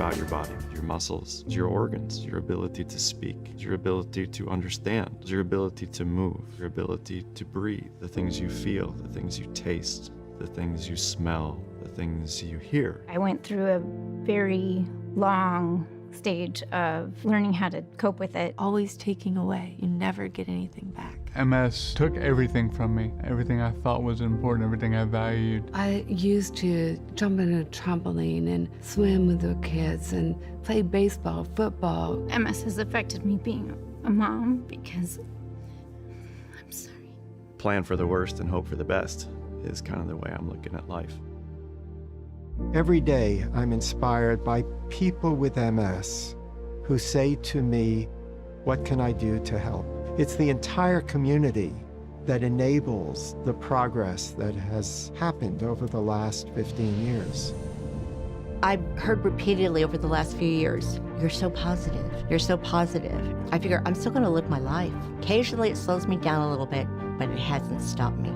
about your body, your muscles, your organs, your ability to speak, your ability to understand, your ability to move, your ability to breathe, the things you feel, the things you taste, the things you smell, the things you hear. I went through a very long stage of learning how to cope with it. Always taking away. You never get anything back. MS took everything from me, everything I thought was important, everything I valued. I used to jump in a trampoline and swim with the kids and play baseball, football. MS has affected me being a mom because I'm sorry. Plan for the worst and hope for the best is kind of the way I'm looking at life. Every day, I'm inspired by people with MS who say to me, "What can I do to help?" It's the entire community that enables the progress that has happened over the last 15 years. I've heard repeatedly over the last few years, "You're so positive, you're so positive." I figure I'm still gonna live my life. Occasionally it slows me down a little bit, but it hasn't stopped me.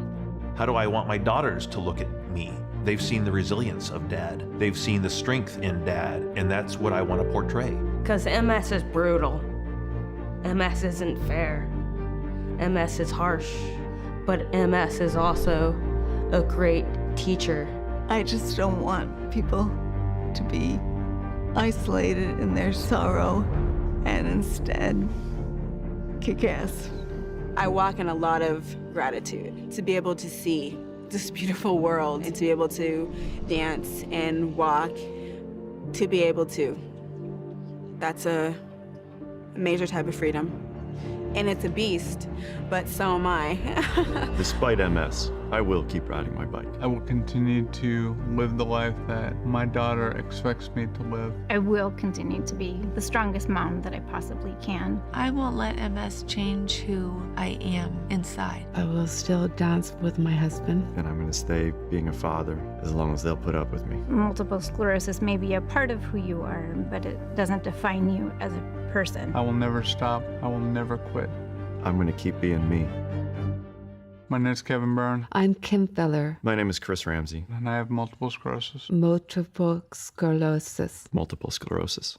How do I want my daughters to look at me? They've seen the resilience of Dad. They've seen the strength in Dad, and that's what I want to portray. Because MS is brutal. MS isn't fair. MS is harsh. But MS is also a great teacher. I just don't want people to be isolated in their sorrow and instead kick ass. I walk in a lot of gratitude to be able to see this beautiful world and to be able to dance and walk, to be able to. That's a major type of freedom. And it's a beast, but so am I. Despite MS, I will keep riding my bike. I will continue to live the life that my daughter expects me to live. I will continue to be the strongest mom that I possibly can. I won't let MS change who I am inside. I will still dance with my husband. And I'm going to stay being a father as long as they'll put up with me. Multiple sclerosis may be a part of who you are, but it doesn't define you as a person. I will never stop. I will never quit. I'm going to keep being me. My name is Kevin Byrne. I'm Kim Feller. My name is Chris Ramsey. And I have multiple sclerosis. Multiple sclerosis. Multiple sclerosis.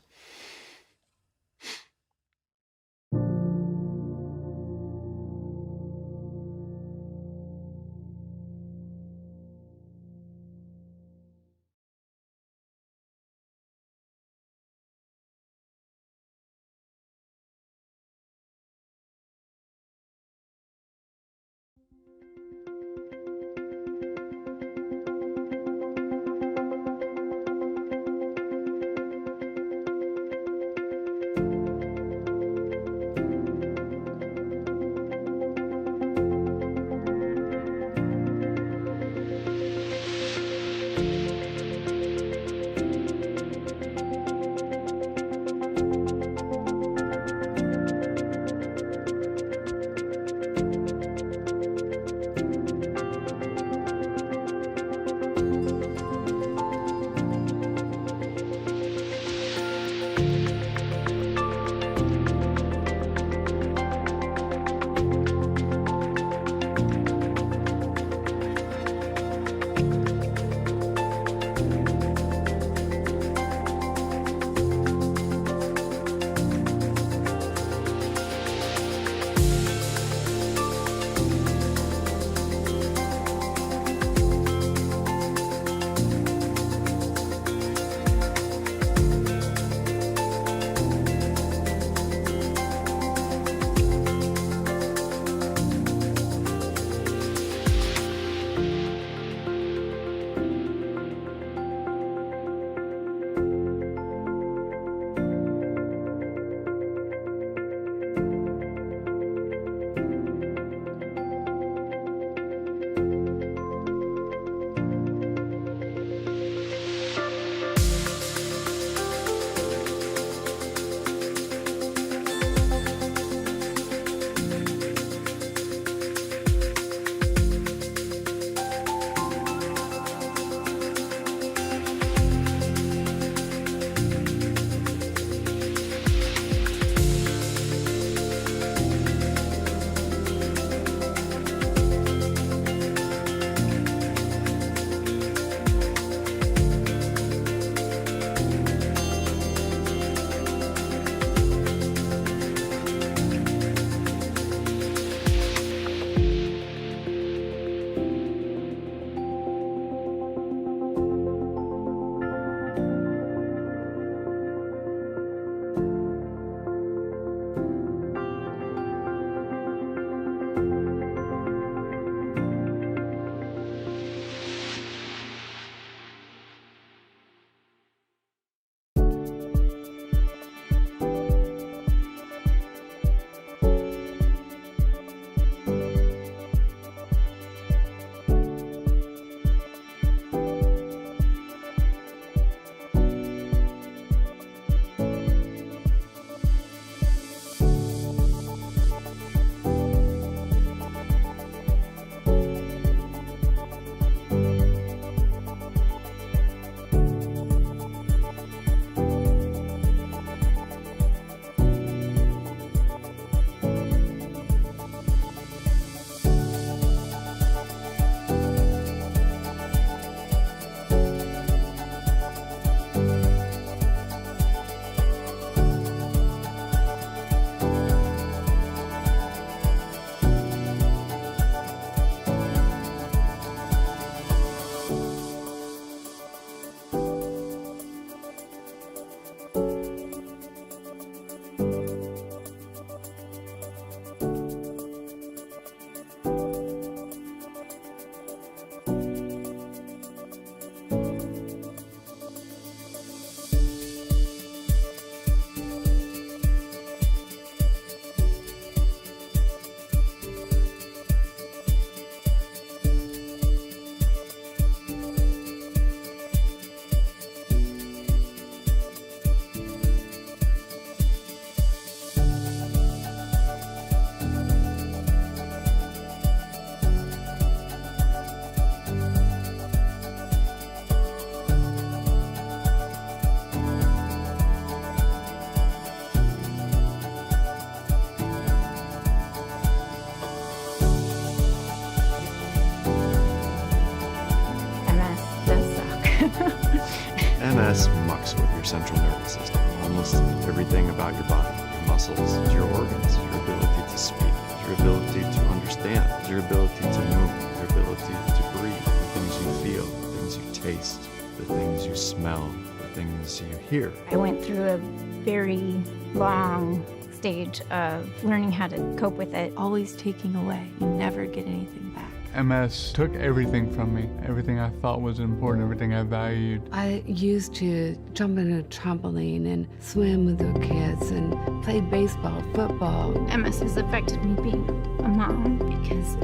MS mucks with your central nervous system. Almost everything about your body, your muscles, your organs, your ability to speak, your ability to understand, your ability to move, your ability to breathe, the things you feel, the things you taste, the things you smell, the things you hear. I went through a very long stage of learning how to cope with it. Always taking away. You never get anything back. MS took everything from me, everything I thought was important, everything I valued. I used to jump in a trampoline and swim with the kids and play baseball, football. MS has affected me being a mom because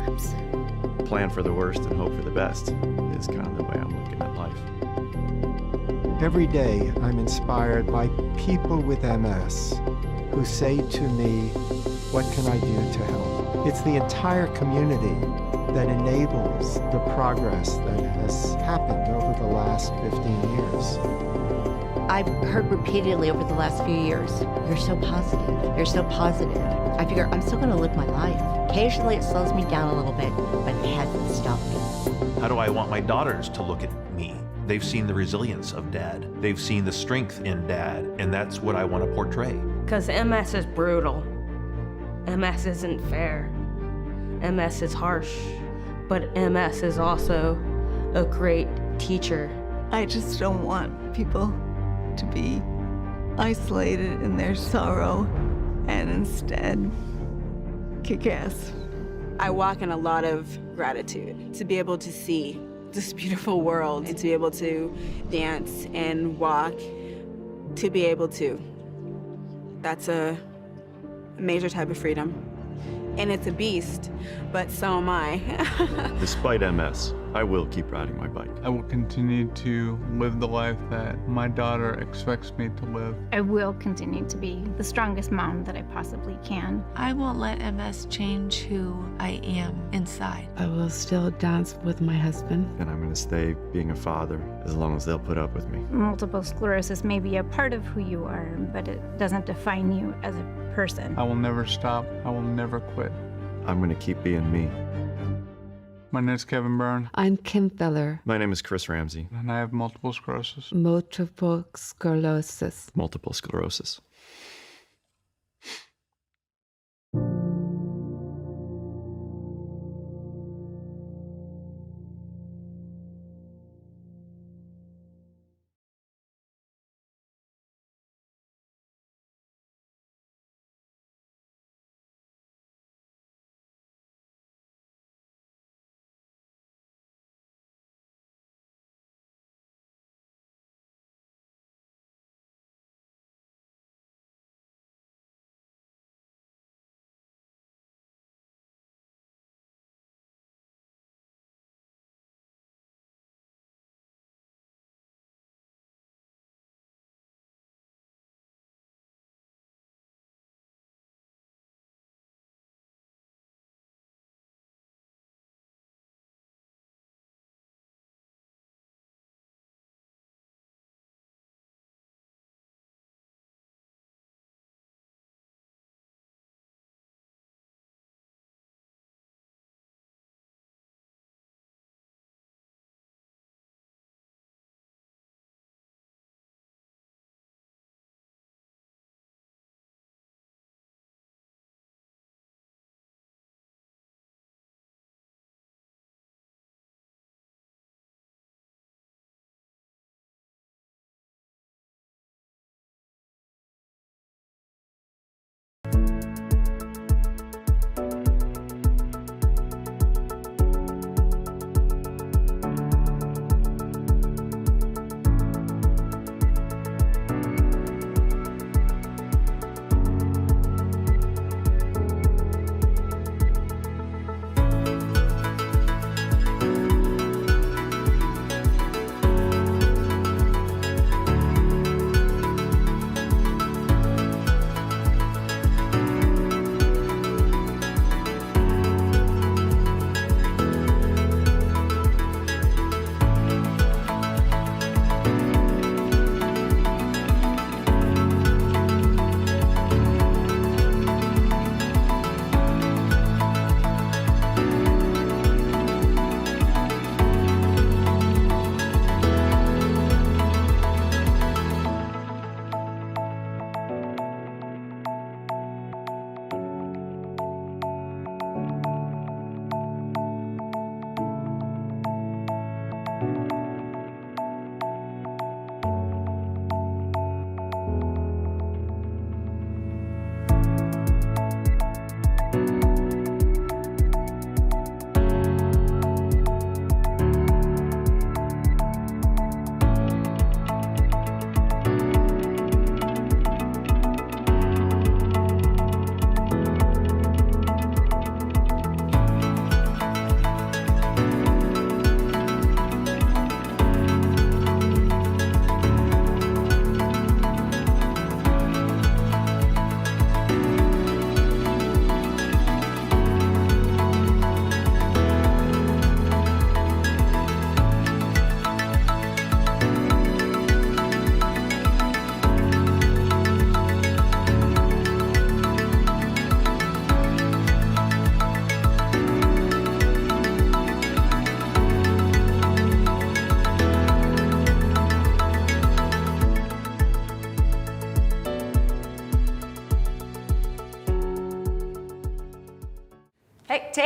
I'm sick. Plan for the worst and hope for the best is kind of the way I'm looking at life. Every day, I'm inspired by people with MS who say to me, what can I do to help? It's the entire community that enables the progress that has happened over the last 15 years. I've heard repeatedly over the last few years, you're so positive, you're so positive. I figure I'm still gonna live my life. Occasionally it slows me down a little bit, but it hasn't stopped me. How do I want my daughters to look at me? They've seen the resilience of Dad. They've seen the strength in Dad, and that's what I want to portray. Because MS is brutal. MS isn't fair. MS is harsh. But MS is also a great teacher. I just don't want people to be isolated in their sorrow and instead kick ass. I walk in a lot of gratitude to be able to see this beautiful world and to be able to dance and walk, to be able to. That's a major type of freedom. And it's a beast, but so am I. Despite MS, I will keep riding my bike. I will continue to live the life that my daughter expects me to live. I will continue to be the strongest mom that I possibly can. I won't let MS change who I am inside. I will still dance with my husband. And I'm going to stay being a father as long as they'll put up with me. Multiple sclerosis may be a part of who you are, but it doesn't define you as a person. I will never stop. I will never quit. I'm going to keep being me. My name is Kevin Byrne, I'm Kim Feller. My name is Chris Ramsey. and I have multiple sclerosis. Multiple sclerosis. Multiple sclerosis.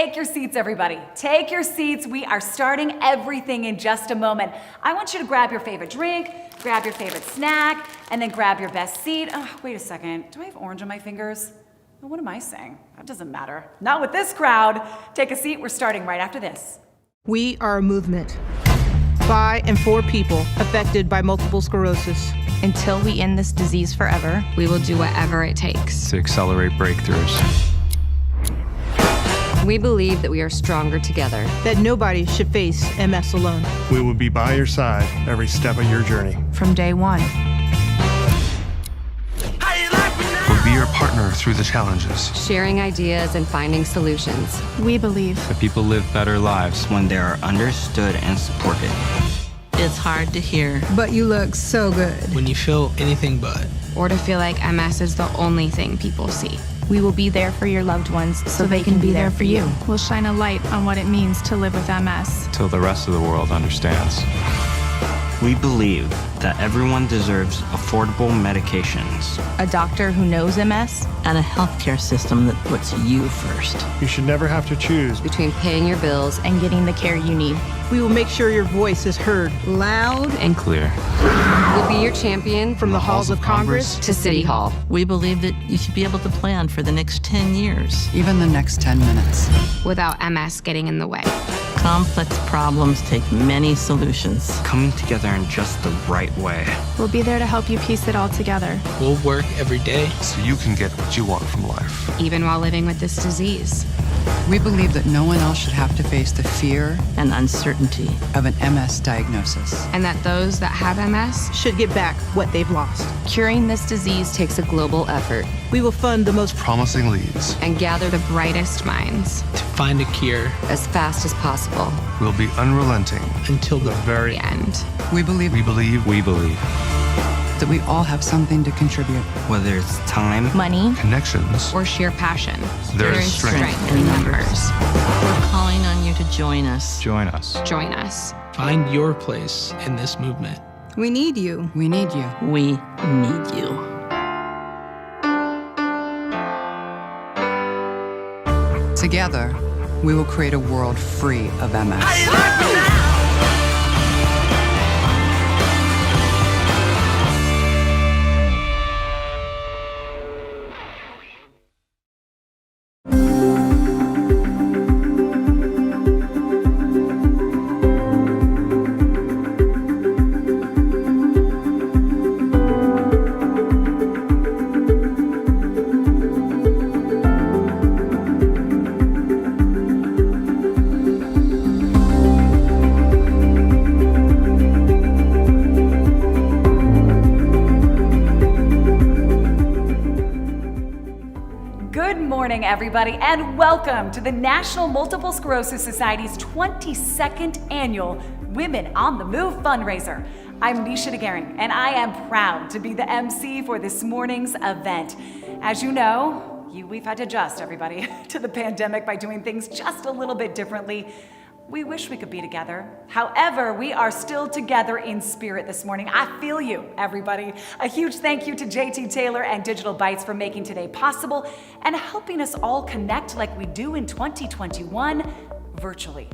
Take your seats, everybody. Take your seats. We are starting everything in just a moment. I want you to grab your favorite drink, grab your favorite snack, and then grab your best seat. Oh, wait a second. Do I have orange on my fingers? Oh, what am I saying? That doesn't matter. Not with this crowd. Take a seat. We're starting right after this. We are a movement by and for people affected by multiple sclerosis. Until we end this disease forever, we will do whatever it takes to accelerate breakthroughs. We believe that we are stronger together. That nobody should face MS alone. We will be by your side every step of your journey. From day one. We'll be your partner through the challenges. Sharing ideas and finding solutions. We believe that people live better lives when they are understood and supported. It's hard to hear. But you look so good. When you feel anything but. Or to feel like MS is the only thing people see. We will be there for your loved ones so they can be there for you. We'll shine a light on what it means to live with MS. Till the rest of the world understands. We believe that everyone deserves affordable medications. A doctor who knows MS. And a healthcare system that puts you first. You should never have to choose between paying your bills and getting the care you need. We will make sure your voice is heard loud and clear. We'll be your champion from the halls of Congress to City Hall. We believe that you should be able to plan for the next 10 years. Even the next 10 minutes. Without MS getting in the way. Complex problems take many solutions. Coming together in just the right way. We'll be there to help you piece it all together. We'll work every day so you can get what you want from life. Even while living with this disease. We believe that no one else should have to face the fear and uncertainty of an MS diagnosis. And that those that have MS should get back what they've lost. Curing this disease takes a global effort. We will fund the most promising leads and gather the brightest minds to find a cure as fast as possible. We'll be unrelenting until the very end. We believe that we all have something to contribute. Whether it's time, money, connections, or sheer passion, there is strength in numbers. We're calling on you to join us. Join us. Join us. Find your place in this movement. We need you. We need you. We need you. Together, we will create a world free of MS. Everybody, and welcome to the National Multiple Sclerosis Society's 22nd annual Women on the Move fundraiser. I'm Nicea DeGering, and I am proud to be the MC for this morning's event. As you know, we've had to adjust, everybody, to the pandemic by doing things just a little bit differently. We wish we could be together. However, we are still together in spirit this morning. I feel you, everybody. A huge thank you to JT Taylor and Digital Bytes for making today possible and helping us all connect like we do in 2021 virtually.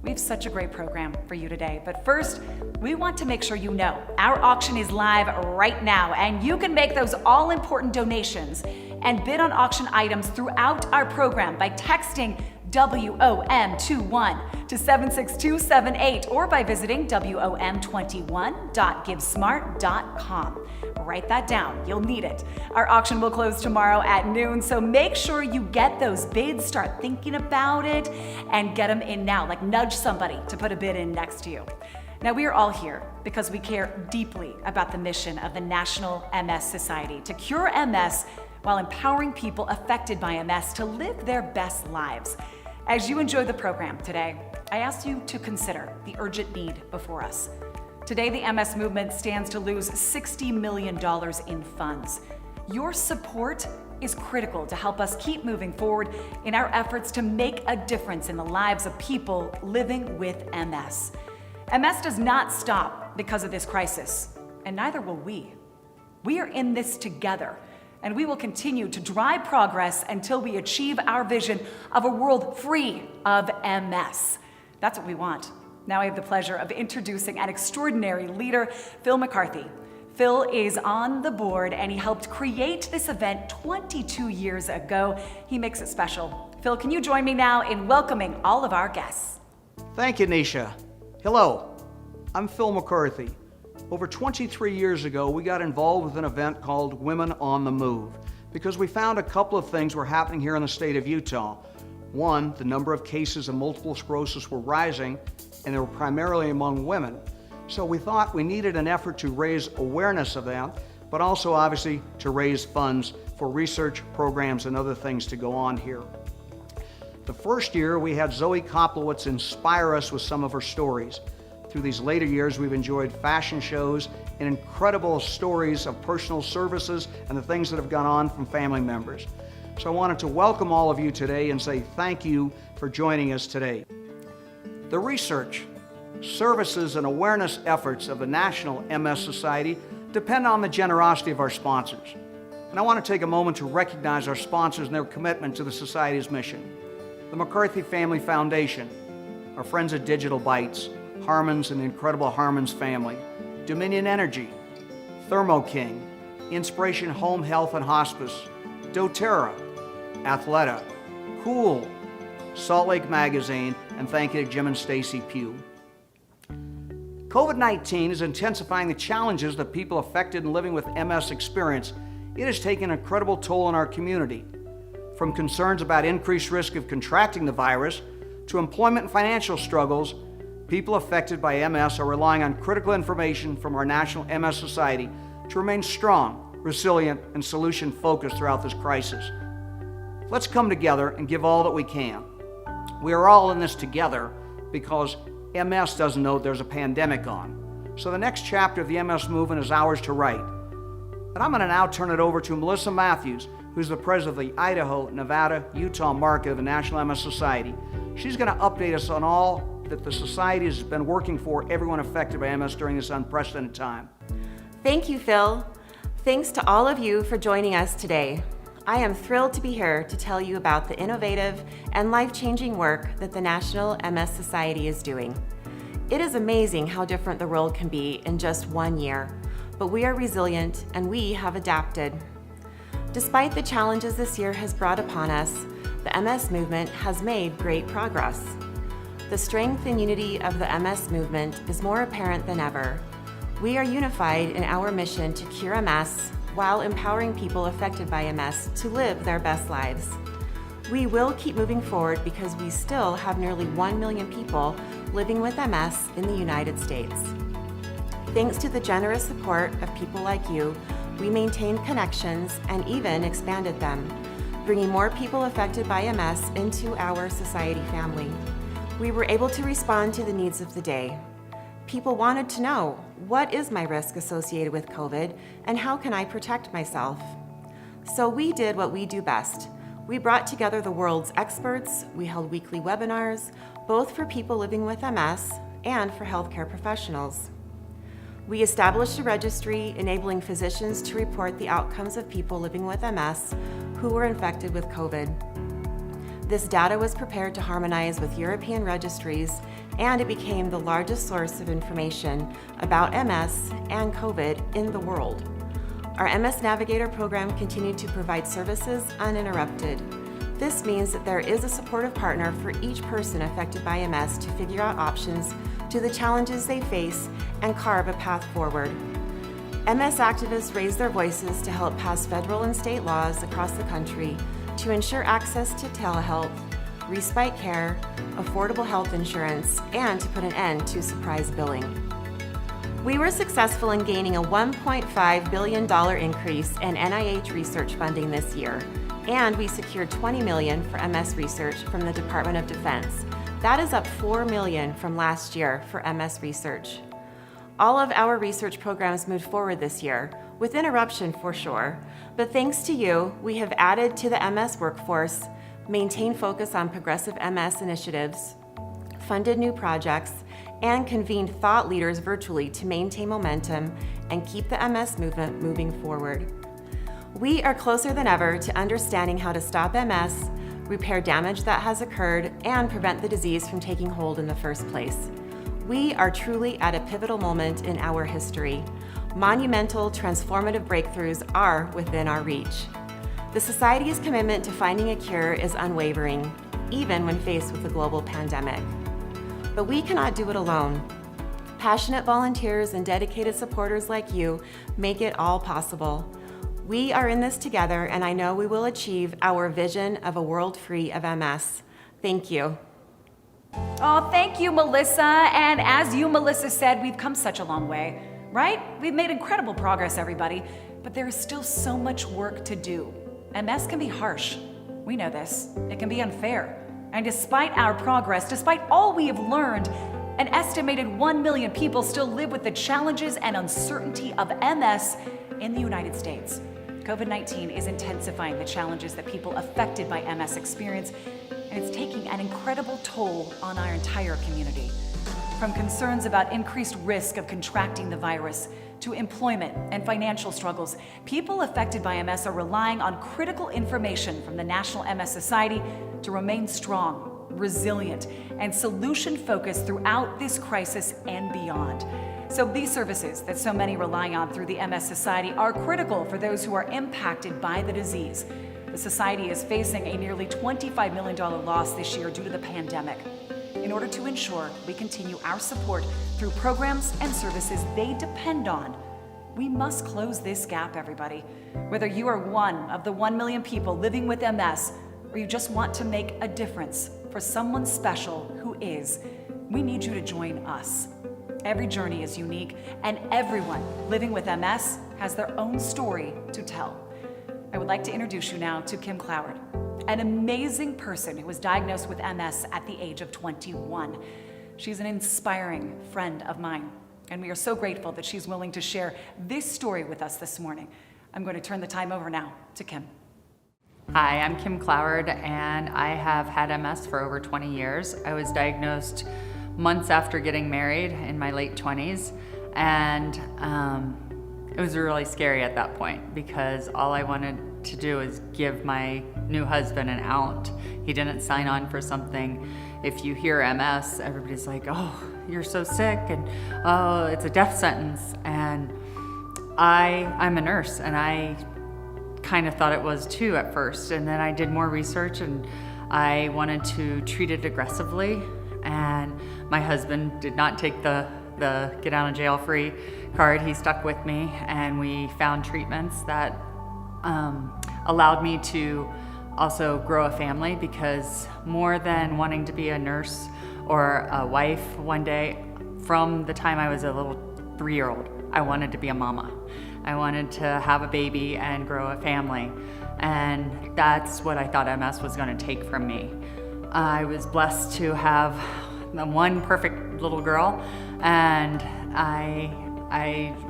We have such a great program for you today. But first, we want to make sure you know our auction is live right now, and you can make those all-important donations and bid on auction items throughout our program by texting WOM21 to 76278 or by visiting WOM21.givesmart.com. Write that down, you'll need it. Our auction will close tomorrow at noon, so make sure you get those bids, start thinking about it, and get them in now. Like nudge somebody to put a bid in next to you. Now, we are all here because we care deeply about the mission of the National MS Society to cure MS while empowering people affected by MS to live their best lives. As you enjoy the program today, I ask you to consider the urgent need before us. Today, the MS movement stands to lose $60 million in funds. Your support is critical to help us keep moving forward in our efforts to make a difference in the lives of people living with MS. MS does not stop because of this crisis, and neither will we. We are in this together. and we will continue to drive progress until we achieve our vision of a world free of MS. That's what we want. Now I have the pleasure of introducing an extraordinary leader, Phil McCarthy. Phil is on the board and he helped create this event 22 years ago. He makes it special. Phil, can you join me now in welcoming all of our guests? Thank you, Nicea. Hello, I'm Phil McCarthy. Over 23 years ago, we got involved with an event called Women on the Move because we found a couple of things were happening here in the state of Utah. One, the number of cases of multiple sclerosis were rising, and they were primarily among women. So we thought we needed an effort to raise awareness of that, but also obviously to raise funds for research programs and other things to go on here. The first year, we had Zoe Koplowitz inspire us with some of her stories. Through these later years, we've enjoyed fashion shows and incredible stories of personal services and the things that have gone on from family members. So I wanted to welcome all of you today and say thank you for joining us today. The research, services, and awareness efforts of the National MS Society depend on the generosity of our sponsors. And I want to take a moment to recognize our sponsors and their commitment to the Society's mission. The McCarthy Family Foundation, our friends at Digital Bytes, Harmons and the incredible Harmons family, Dominion Energy, Thermo King, Inspiration Home Health and Hospice, doTERRA, Athleta, Cool, Salt Lake Magazine, and thank you to Jim and Stacy Pugh. COVID-19 is intensifying the challenges that people affected and living with MS experience. It has taken an incredible toll on our community. From concerns about increased risk of contracting the virus to employment and financial struggles, people affected by MS are relying on critical information from our National MS Society to remain strong, resilient, and solution-focused throughout this crisis. Let's come together and give all that we can. We are all in this together because MS doesn't know there's a pandemic on. So the next chapter of the MS movement is ours to write. And I'm going to now turn it over to Melissa Matthews, who's the president of the Idaho-Nevada-Utah market of the National MS Society. She's going to update us on all that the Society has been working for everyone affected by MS during this unprecedented time. Thank you, Phil. Thanks to all of you for joining us today. I am thrilled to be here to tell you about the innovative and life-changing work that the National MS Society is doing. It is amazing how different the world can be in just 1 year, but we are resilient and we have adapted. Despite the challenges this year has brought upon us, the MS movement has made great progress. The strength and unity of the MS movement is more apparent than ever. We are unified in our mission to cure MS while empowering people affected by MS to live their best lives. We will keep moving forward because we still have nearly 1 million people living with MS in the United States. Thanks to the generous support of people like you, we maintained connections and even expanded them, bringing more people affected by MS into our society family. We were able to respond to the needs of the day. People wanted to know, what is my risk associated with COVID and how can I protect myself? So we did what we do best. We brought together the world's experts, we held weekly webinars, both for people living with MS and for healthcare professionals. We established a registry enabling physicians to report the outcomes of people living with MS who were infected with COVID. This data was prepared to harmonize with European registries, and it became the largest source of information about MS and COVID in the world. Our MS Navigator program continued to provide services uninterrupted. This means that there is a supportive partner for each person affected by MS to figure out options to the challenges they face and carve a path forward. MS activists raise their voices to help pass federal and state laws across the country to ensure access to telehealth, respite care, affordable health insurance, and to put an end to surprise billing. We were successful in gaining a $1.5 billion increase in NIH research funding this year, and we secured $20 million for MS research from the Department of Defense. That is up $4 million from last year for MS research. All of our research programs moved forward this year, with interruption for sure, but thanks to you, we have added to the MS workforce, maintained focus on progressive MS initiatives, funded new projects, and convened thought leaders virtually to maintain momentum and keep the MS movement moving forward. We are closer than ever to understanding how to stop MS, repair damage that has occurred, and prevent the disease from taking hold in the first place. We are truly at a pivotal moment in our history. Monumental, transformative breakthroughs are within our reach. The Society's commitment to finding a cure is unwavering, even when faced with a global pandemic. But we cannot do it alone. Passionate volunteers and dedicated supporters like you make it all possible. We are in this together, and I know we will achieve our vision of a world free of MS. Thank you. Oh, thank you, Melissa. And as you, Melissa, said, we've come such a long way, right? We've made incredible progress, everybody, but there is still so much work to do. MS can be harsh. We know this. It can be unfair. And despite our progress, despite all we have learned, an estimated 1 million people still live with the challenges and uncertainty of MS in the United States. COVID-19 is intensifying the challenges that people affected by MS experience, and it's taking an incredible toll on our entire community. From concerns about increased risk of contracting the virus to employment and financial struggles, people affected by MS are relying on critical information from the National MS Society to remain strong, resilient, and solution-focused throughout this crisis and beyond. So these services that so many rely on through the MS Society are critical for those who are impacted by the disease. The Society is facing a nearly $25 million loss this year due to the pandemic. In order to ensure we continue our support through programs and services they depend on, we must close this gap, everybody. Whether you are one of the 1 million people living with MS, or you just want to make a difference for someone special who is, we need you to join us. Every journey is unique, and everyone living with MS has their own story to tell. I would like to introduce you now to Kim Cloward, an amazing person who was diagnosed with MS at the age of 21. She's an inspiring friend of mine, and we are so grateful that she's willing to share this story with us this morning. I'm going to turn the time over now to Kim. Hi, I'm Kim Cloward, and I have had MS for over 20 years. I was diagnosed months after getting married in my late 20s, and it was really scary at that point because all I wanted to do is give my new husband an out. He didn't sign on for something. If you hear MS, everybody's like, oh, you're so sick, and oh, it's a death sentence. And I'm a nurse, and I kind of thought it was too at first, and then I did more research, and I wanted to treat it aggressively. And my husband did not take the get out of jail free card. He stuck with me, and we found treatments that allowed me to also grow a family, because more than wanting to be a nurse or a wife one day, from the time I was a little 3-year-old, I wanted to be a mama. I wanted to have a baby and grow a family, and that's what I thought MS was going to take from me. I was blessed to have one perfect little girl, and I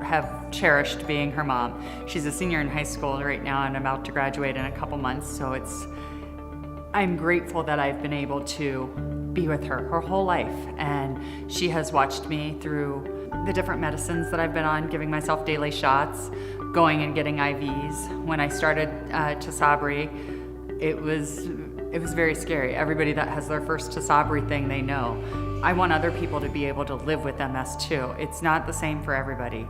have cherished being her mom. She's a senior in high school right now and about to graduate in a couple months, so I'm grateful that I've been able to be with her whole life, and she has watched me through the different medicines that I've been on, giving myself daily shots, going and getting IVs. When I started Tisabri, it was very scary. Everybody that has their first Tisabri thing, they know. I want other people to be able to live with MS too. It's not the same for everybody.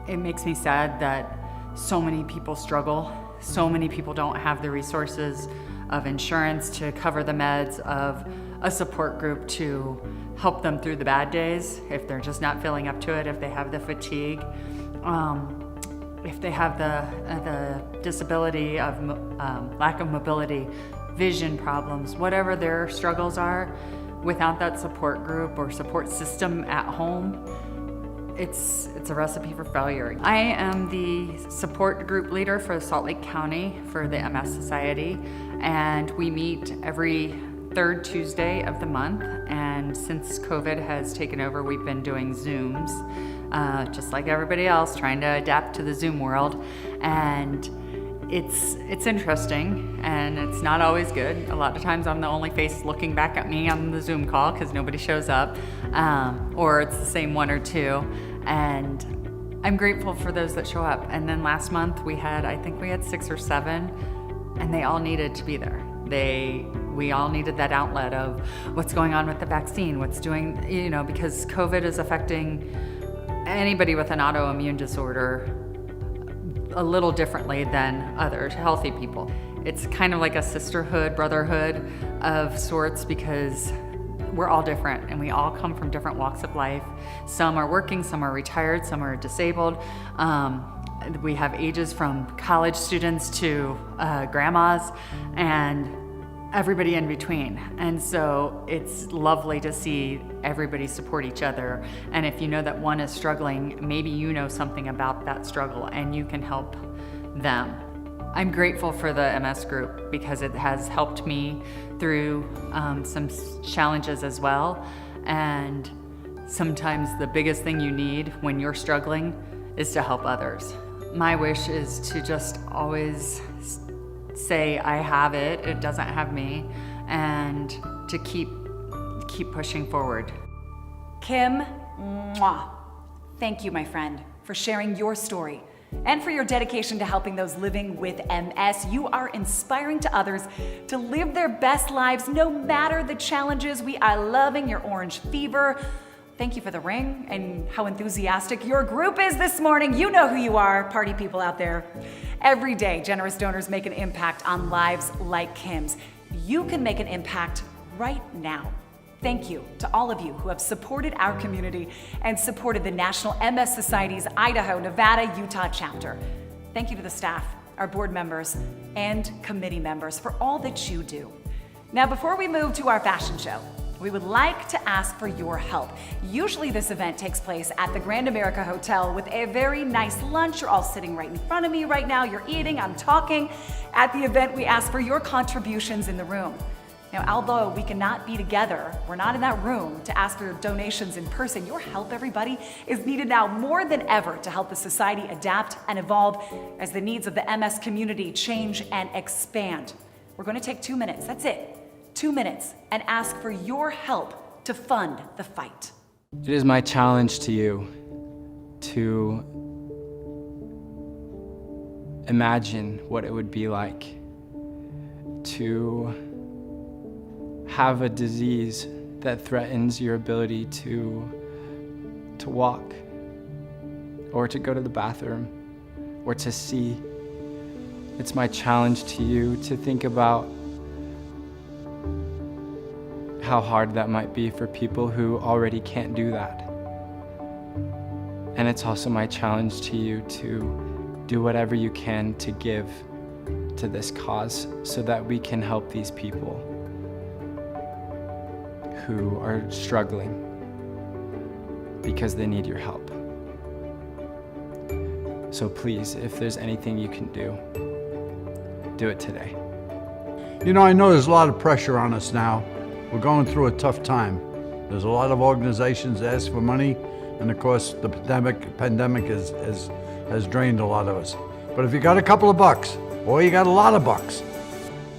It makes me sad that so many people struggle. So many people don't have the resources of insurance to cover the meds, of a support group to help them through the bad days, if they're just not feeling up to it, if they have the fatigue, if they have the disability of lack of mobility, vision problems, whatever their struggles are. Without that support group or support system at home, it's a recipe for failure. I am the support group leader for Salt Lake County for the MS Society, and we meet every third Tuesday of the month. And since COVID has taken over, we've been doing Zooms, just like everybody else, trying to adapt to the Zoom world. And it's interesting, and it's not always good. A lot of times I'm the only face looking back at me on the Zoom call because nobody shows up, or it's the same one or two. And I'm grateful for those that show up. And then last month I think we had 6 or 7, and they all needed to be there. We all needed that outlet of what's going on with the vaccine, because COVID is affecting anybody with an autoimmune disorder a little differently than other healthy people. It's kind of like a sisterhood, brotherhood of sorts, because we're all different and we all come from different walks of life. Some are working, some are retired, some are disabled. We have ages from college students to grandmas and everybody in between. And so it's lovely to see everybody support each other. And if you know that one is struggling, maybe you know something about that struggle and you can help them. I'm grateful for the MS group because it has helped me through some challenges as well. And sometimes the biggest thing you need when you're struggling is to help others. My wish is to just always say, I have it, it doesn't have me, and to keep pushing forward. Kim, mwah. Thank you, my friend, for sharing your story and for your dedication to helping those living with MS. You are inspiring to others to live their best lives no matter the challenges. We are loving your orange fever. Thank you for the ring and how enthusiastic your group is this morning. You know who you are, party people out there. Every day, generous donors make an impact on lives like Kim's. You can make an impact right now. Thank you to all of you who have supported our community and supported the National MS Society's Idaho-Nevada-Utah chapter. Thank you to the staff, our board members, and committee members for all that you do. Now, before we move to our fashion show, we would like to ask for your help. Usually this event takes place at the Grand America Hotel with a very nice lunch. You're all sitting right in front of me right now. You're eating, I'm talking. At the event, we ask for your contributions in the room. Now, although we cannot be together, we're not in that room to ask for donations in person, your help, everybody, is needed now more than ever to help the society adapt and evolve as the needs of the MS community change and expand. We're going to take 2 minutes, that's it, 2 minutes, and ask for your help to fund the fight. It is my challenge to you to imagine what it would be like to have a disease that threatens your ability to walk, or to go to the bathroom, or to see. It's my challenge to you to think about how hard that might be for people who already can't do that. And it's also my challenge to you to do whatever you can to give to this cause so that we can help these people who are struggling because they need your help. So please, if there's anything you can do it today. You know, I know there's a lot of pressure on us now. We're going through a tough time. There's a lot of organizations that ask for money, and of course the pandemic has drained a lot of us. But if you got a couple of bucks, or you got a lot of bucks,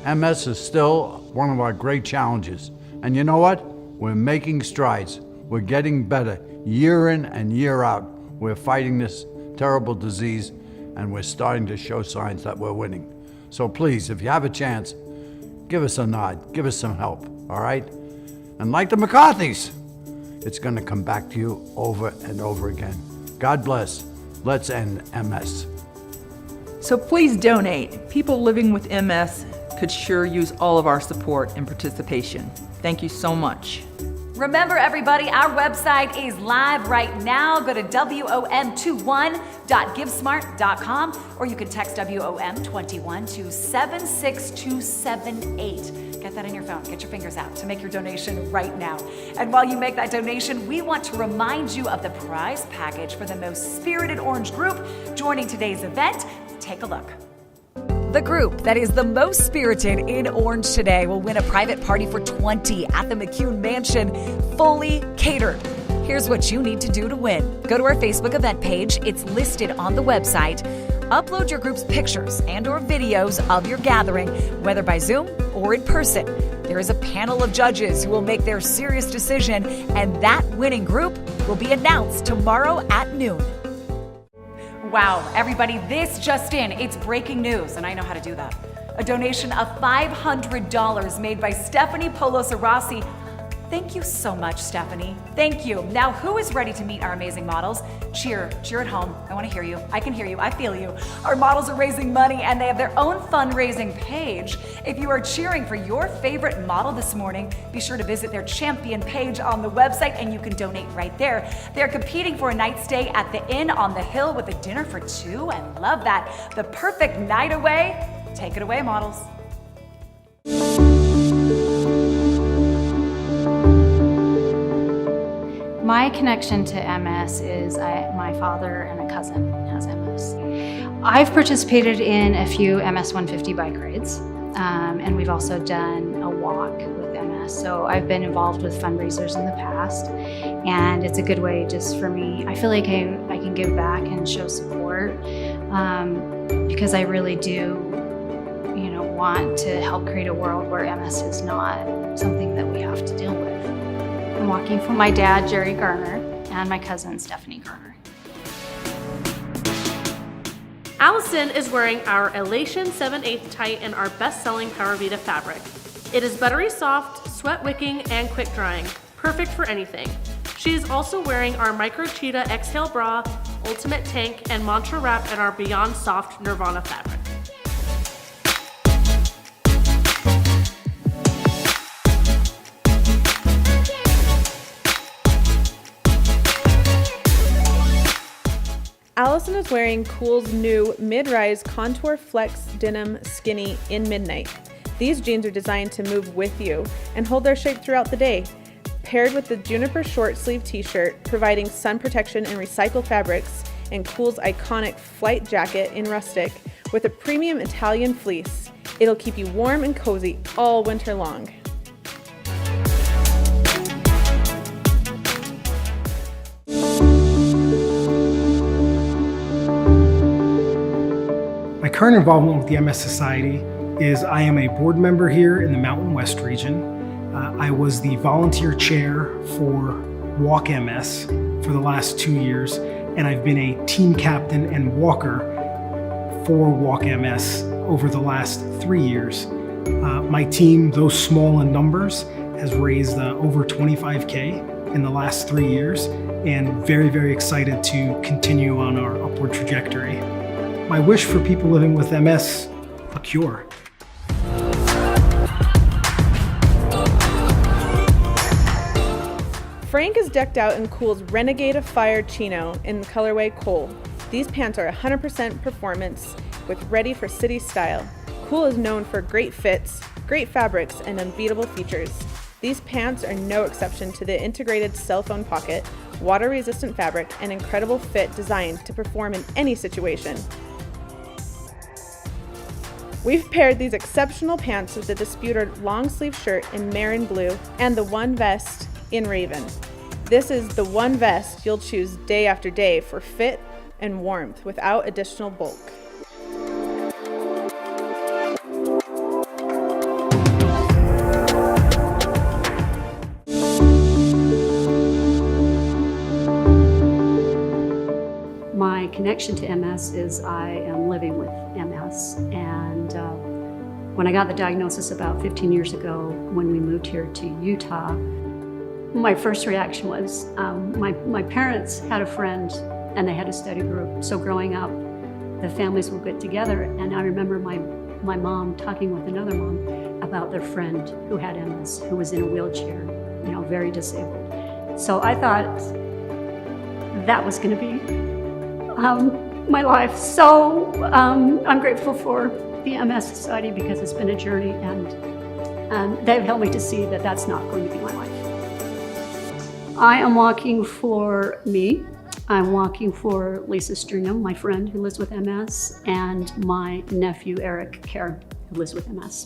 MS is still one of our great challenges. And you know what? We're making strides. We're getting better year in and year out. We're fighting this terrible disease, and we're starting to show signs that we're winning. So please, if you have a chance, give us a nod, give us some help, all right? And like the McCarthys, it's gonna come back to you over and over again. God bless. Let's end MS. So please donate. People living with MS could sure use all of our support and participation. Thank you so much. Remember, everybody, our website is live right now. Go to WOM21.givesmart.com, or you can text WOM21 to 76278. Get that in your phone. Get your fingers out to make your donation right now. And while you make that donation, we want to remind you of the prize package for the most spirited Orange group joining today's event. Take a look. The group that is the most spirited in Orange today will win a private party for 20 at the McCune Mansion, fully catered. Here's what you need to do to win. Go to our Facebook event page. It's listed on the website. Upload your group's pictures and or videos of your gathering, whether by Zoom or in person. There is a panel of judges who will make their serious decision, and that winning group will be announced tomorrow at noon. Wow, everybody, this just in. It's breaking news, and I know how to do that. A donation of $500 made by Stephanie Polosa-Rossi. Thank you so much, Stephanie. Thank you. Now, who is ready to meet our amazing models? Cheer at home. I want to hear you. I can hear you. I feel you. Our models are raising money, and they have their own fundraising page. If you are cheering for your favorite model this morning, be sure to visit their champion page on the website, and you can donate right there. They're competing for a night stay at the Inn on the Hill with a dinner for two. I love that. The perfect night away. Take it away, models. My connection to MS is my father and a cousin has MS. I've participated in a few MS 150 bike rides, and we've also done a walk with MS. So I've been involved with fundraisers in the past, and it's a good way just for me. I feel like I can give back and show support because I really do, want to help create a world where MS is not something that we have to deal with. I'm walking for my dad, Jerry Garner, and my cousin, Stephanie Garner. Allison is wearing our Elation 7/8 tight in our best-selling Power Vita fabric. It is buttery soft, sweat wicking, and quick drying, perfect for anything. She is also wearing our Micro Cheetah Exhale Bra, Ultimate Tank, and Mantra Wrap in our Beyond Soft Nirvana fabric. Allison is wearing Kool's new mid-rise Contour Flex Denim Skinny in Midnight. These jeans are designed to move with you and hold their shape throughout the day. Paired with the Juniper short sleeve t-shirt, providing sun protection in recycled fabrics, and Kool's iconic flight jacket in rustic with a premium Italian fleece, it'll keep you warm and cozy all winter long. My current involvement with the MS Society is I am a board member here in the Mountain West region. I was the volunteer chair for Walk MS for the last 2 years, and I've been a team captain and walker for Walk MS over the last 3 years. My team, though small in numbers, has raised over $25K in the last 3 years, and very, very excited to continue on our upward trajectory. My wish for people living with MS, a cure. Frank is decked out in Kool's Renegade Fire Chino in the colorway Coal. These pants are 100% performance with ready for city style. Kool is known for great fits, great fabrics, and unbeatable features. These pants are no exception to the integrated cell phone pocket, water-resistant fabric, and incredible fit designed to perform in any situation. We've paired these exceptional pants with the Disputer long sleeve shirt in Marin Blue and the One Vest in Raven. This is the one vest you'll choose day after day for fit and warmth without additional bulk. My connection to MS is I am living with MS, and when I got the diagnosis about 15 years ago when we moved here to Utah, my first reaction was my parents had a friend and they had a study group. So growing up, the families would get together, and I remember my mom talking with another mom about their friend who had MS, who was in a wheelchair, very disabled. So I thought that was going to be my life. So I'm grateful for the MS Society because it's been a journey, and they've helped me to see that that's not going to be my life. I am walking for me. I'm walking for Lisa Stringham, my friend who lives with MS, and my nephew Eric Kerr, who lives with MS.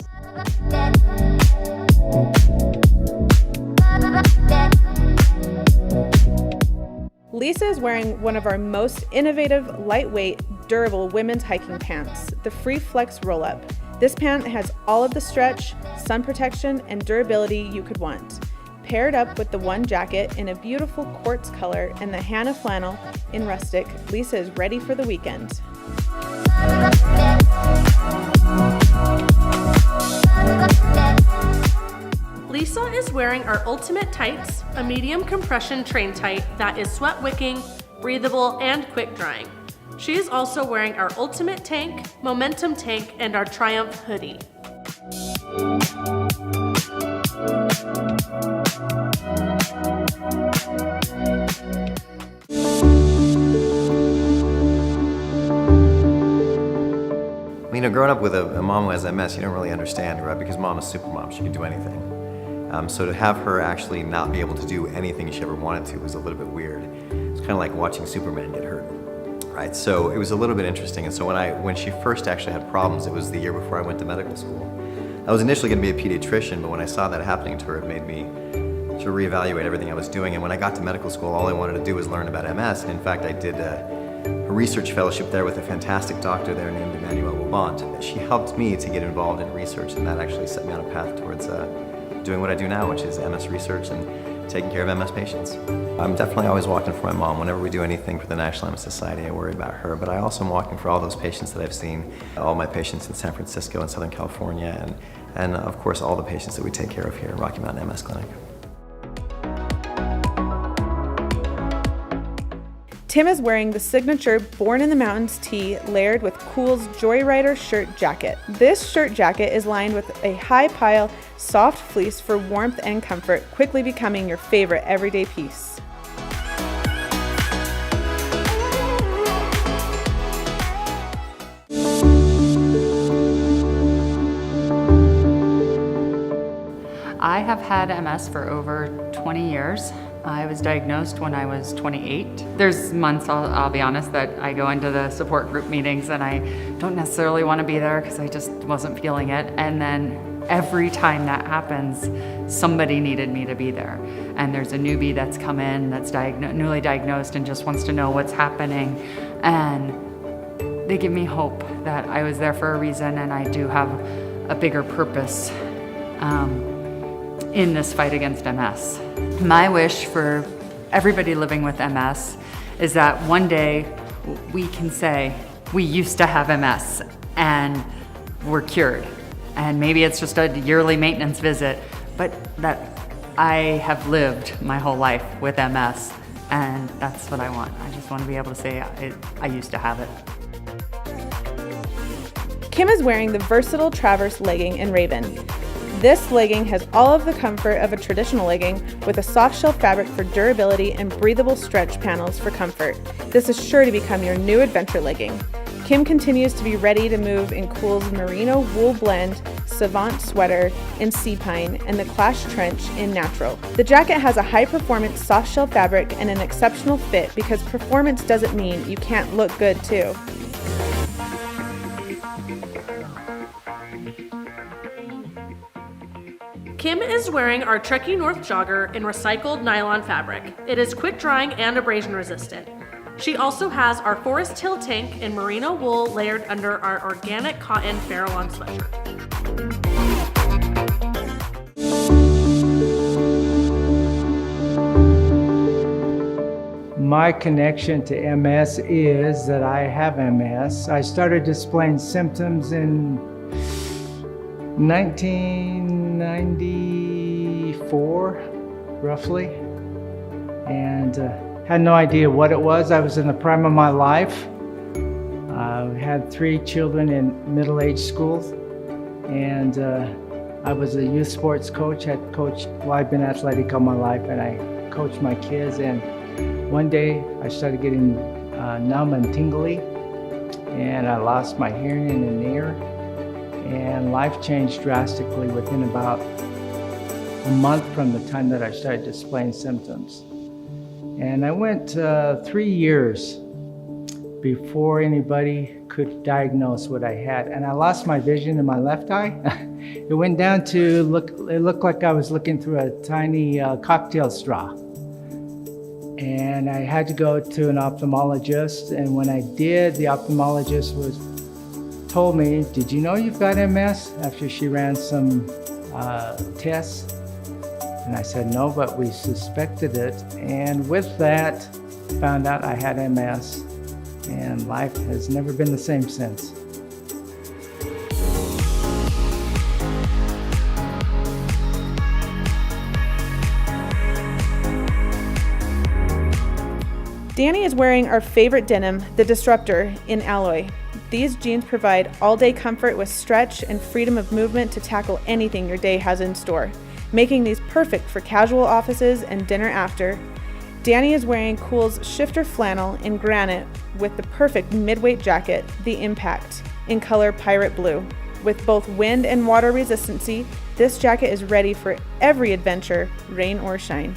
Lisa is wearing one of our most innovative, lightweight, durable women's hiking pants, the Free Flex Roll-Up. This pant has all of the stretch, sun protection, and durability you could want. Paired up with the one jacket in a beautiful quartz color and the Hannah flannel in rustic, Lisa is ready for the weekend. Lisa is wearing our Ultimate Tights, a medium compression train tight that is sweat wicking, breathable, and quick drying. She is also wearing our Ultimate Tank, Momentum Tank, and our Triumph hoodie. You know, growing up with a mom who has MS, you don't really understand, right? Because mom is super mom, she can do anything. So to have her actually not be able to do anything she ever wanted to was a little bit weird. It's kind of like watching Superman get hurt, right? So it was a little bit interesting. And so when she first actually had problems, it was the year before I went to medical school. I was initially going to be a pediatrician, but when I saw that happening to her, it made me sort of reevaluate everything I was doing. And when I got to medical school, all I wanted to do was learn about MS. And in fact, I did a research fellowship there with a fantastic doctor there named She helped me to get involved in research, and that actually set me on a path towards doing what I do now, which is MS research and taking care of MS patients. I'm definitely always walking for my mom. Whenever we do anything for the National MS Society, I worry about her, but I also am walking for all those patients that I've seen, all my patients in San Francisco and Southern California, and of course all the patients that we take care of here at Rocky Mountain MS Clinic. Tim is wearing the signature Born in the Mountains tee layered with Kool's Joyrider shirt jacket. This shirt jacket is lined with a high pile, soft fleece for warmth and comfort, quickly becoming your favorite everyday piece. I have had MS for over 20 years. I was diagnosed when I was 28. There's months, I'll be honest, that I go into the support group meetings and I don't necessarily want to be there because I just wasn't feeling it. And then every time that happens, somebody needed me to be there. And there's a newbie that's come in that's newly diagnosed and just wants to know what's happening. And they give me hope that I was there for a reason and I do have a bigger purpose in this fight against MS. My wish for everybody living with MS is that one day we can say, we used to have MS and we're cured. And maybe it's just a yearly maintenance visit, but that I have lived my whole life with MS, and that's what I want. I just want to be able to say I used to have it. Kim is wearing the versatile Traverse legging in Raven. This legging has all of the comfort of a traditional legging with a soft shell fabric for durability and breathable stretch panels for comfort. This is sure to become your new adventure legging. Kim continues to be ready to move in Kool's merino wool blend, Savant sweater in sea pine, and the Clash trench in natural. The jacket has a high-performance soft shell fabric and an exceptional fit because performance doesn't mean you can't look good too. Kim is wearing our Trekkie North jogger in recycled nylon fabric. It is quick drying and abrasion resistant. She also has our Forest Hill tank in merino wool layered under our organic cotton Farallon sweatshirt. My connection to MS is that I have MS. I started displaying symptoms in 1994, roughly, and had no idea what it was. I was in the prime of my life. I had 3 children in middle-aged schools, and I was a youth sports coach. I've been athletic all my life, and I coached my kids. And one day I started getting numb and tingly, and I lost my hearing in an ear. And life changed drastically within about a month from the time that I started displaying symptoms. And I went 3 years before anybody could diagnose what I had. And I lost my vision in my left eye. It went down to it looked like I was looking through a tiny cocktail straw. And I had to go to an ophthalmologist. And when I did, the ophthalmologist told me, "Did you know you've got MS?" After she ran some tests. And I said, no, but we suspected it. And with that, found out I had MS, and life has never been the same since. Danny is wearing our favorite denim, the Disruptor, in alloy. These jeans provide all-day comfort with stretch and freedom of movement to tackle anything your day has in store, making these perfect for casual offices and dinner after. Danny is wearing Kohl's Shifter Flannel in granite with the perfect mid-weight jacket, the Impact, in color Pirate Blue. With both wind and water resistancy, this jacket is ready for every adventure, rain or shine.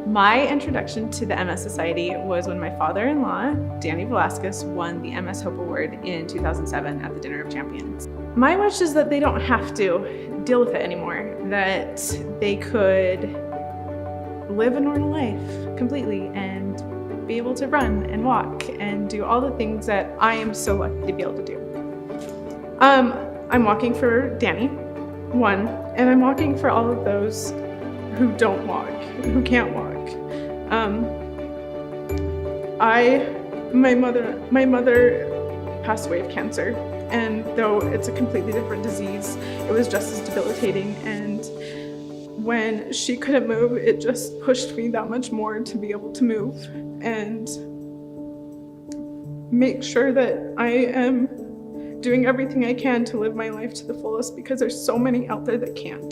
My introduction to the MS Society was when my father-in-law, Danny Velasquez, won the MS Hope Award in 2007 at the Dinner of Champions. My wish is that they don't have to deal with it anymore, that they could live a normal life completely and be able to run and walk and do all the things that I am so lucky to be able to do. I'm walking for Danny, one, and I'm walking for all of those who don't walk, who can't walk. My mother passed away of cancer, and though it's a completely different disease, it was just as debilitating, and when she couldn't move, it just pushed me that much more to be able to move and make sure that I am doing everything I can to live my life to the fullest, because there's so many out there that can't.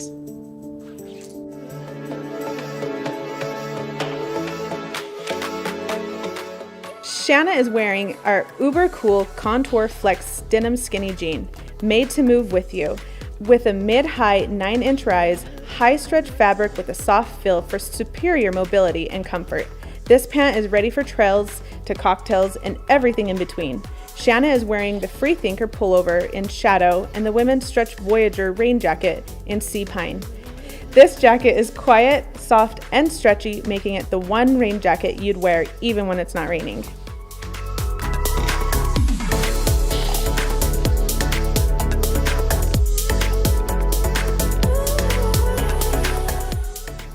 Shanna is wearing our uber cool Contour Flex denim skinny jean, made to move with you, with a mid-high 9-inch rise, high stretch fabric with a soft fill for superior mobility and comfort. This pant is ready for trails to cocktails and everything in between. Shanna is wearing the Free Thinker pullover in Shadow and the women's stretch Voyager rain jacket in Sea Pine. This jacket is quiet, soft, and stretchy, making it the one rain jacket you'd wear even when it's not raining.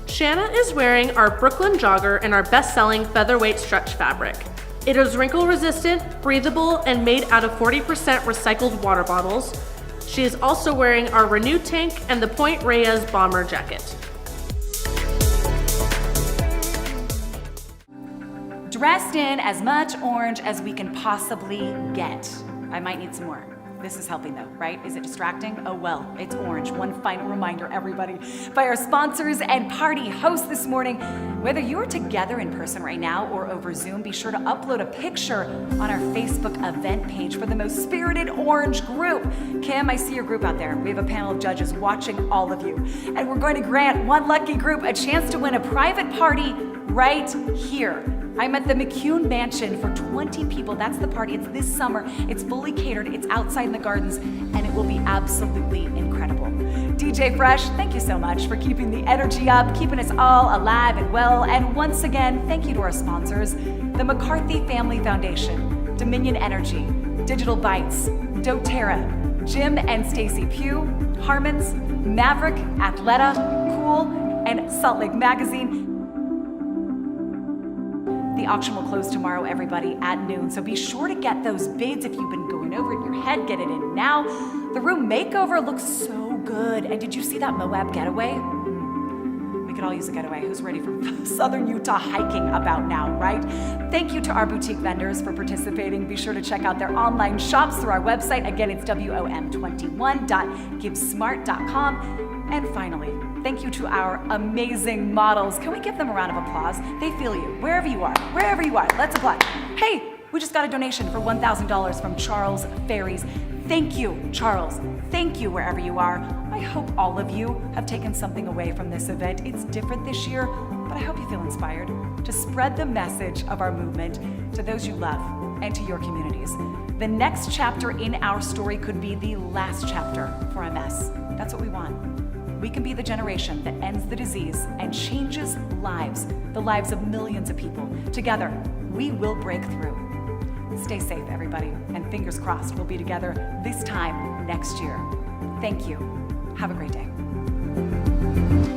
Shanna is wearing our Brooklyn jogger in our best-selling featherweight stretch fabric. It is wrinkle-resistant, breathable, and made out of 40% recycled water bottles. She is also wearing our Renew tank and the Point Reyes bomber jacket. Dressed in as much orange as we can possibly get. I might need some more. This is helping though, right? Is it distracting? Oh well, it's orange. One final reminder, everybody, by our sponsors and party hosts this morning. Whether you're together in person right now or over Zoom, be sure to upload a picture on our Facebook event page for the most spirited orange group. Kim, I see your group out there. We have a panel of judges watching all of you. And we're going to grant one lucky group a chance to win a private party right here. I'm at the McCune Mansion for 20 people. That's the party. It's this summer. It's fully catered. It's outside in the gardens, and it will be absolutely incredible. DJ Fresh, thank you so much for keeping the energy up, keeping us all alive and well. And once again, thank you to our sponsors, the McCarthy Family Foundation, Dominion Energy, Digital Bites, doTERRA, Jim and Stacy Pugh, Harmons, Maverick, Athleta, Cool, and Salt Lake Magazine. The auction will close tomorrow, everybody, at noon, so be sure to get those bids if you've been going over it in your head. Get it in now. The room makeover looks so good. And did you see that Moab getaway? We could all use a getaway. Who's ready for southern Utah hiking about now, right? Thank you to our boutique vendors for participating. Be sure to check out their online shops through our website. Again, it's wom21.givesmart.com. And finally, thank you to our amazing models. Can we give them a round of applause? They feel you, wherever you are, let's applaud. Hey, we just got a donation for $1,000 from Charles Ferries. Thank you, Charles. Thank you, wherever you are. I hope all of you have taken something away from this event. It's different this year, but I hope you feel inspired to spread the message of our movement to those you love and to your communities. The next chapter in our story could be the last chapter for MS. That's what we want. we can be the generation that ends the disease and changes lives, the lives of millions of people. Together, we will break through. Stay safe, everybody, and fingers crossed we'll be together this time next year. Thank you. Have a great day.